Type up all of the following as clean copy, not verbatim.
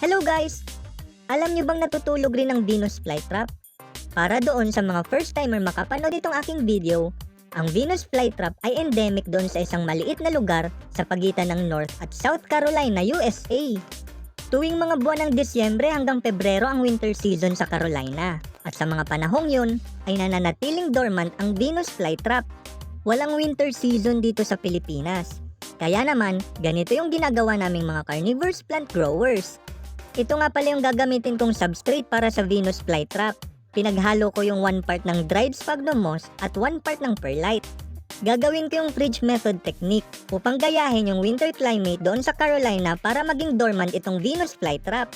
Hello guys! Alam nyo bang natutulog rin ang Venus flytrap? Para doon sa mga first timer makapanood itong aking video, ang Venus flytrap ay endemic doon sa isang maliit na lugar sa pagitan ng North at South Carolina, USA. Tuwing mga buwan ng Disyembre hanggang Pebrero ang winter season sa Carolina. At sa mga panahong yun, ay nananatiling dormant ang Venus flytrap. Walang winter season dito sa Pilipinas. Kaya naman, ganito yung ginagawa naming mga carnivorous plant growers. Ito nga pala yung gagamitin kong substrate para sa Venus flytrap. Pinaghalo ko yung 1 part ng dried sphagnum moss at 1 part ng perlite. Gagawin ko yung fridge method technique upang gayahin yung winter climate doon sa Carolina para maging dormant itong Venus flytrap.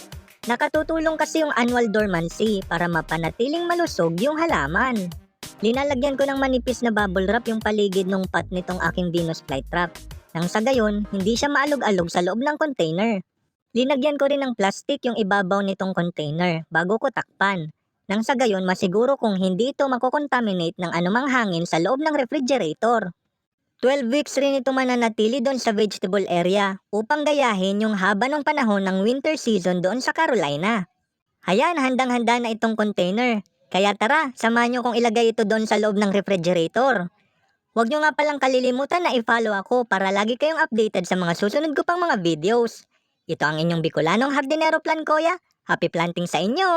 Nakatutulong kasi yung annual dormancy para mapanatiling malusog yung halaman. Linalagyan ko ng manipis na bubble wrap yung paligid ng pot nitong aking Venus flytrap. Nang sa gayon, hindi siya maalog-alog sa loob ng container. Linagyan ko rin ng plastic yung ibabaw nitong container bago ko takpan. Nang sa gayon masiguro kung hindi ito makokontaminate ng anumang hangin sa loob ng refrigerator. 12 weeks rin ito mananatili doon sa vegetable area upang gayahin yung haba ng panahon ng winter season doon sa Carolina. Hayan, handang-handa na itong container. Kaya tara, samahan nyo kong ilagay ito doon sa loob ng refrigerator. Huwag nyo nga palang kalilimutan na i-follow ako para lagi kayong updated sa mga susunod ko pang mga videos. Ito ang inyong Bicolanong Hardinero Plancoya. Happy planting sa inyo!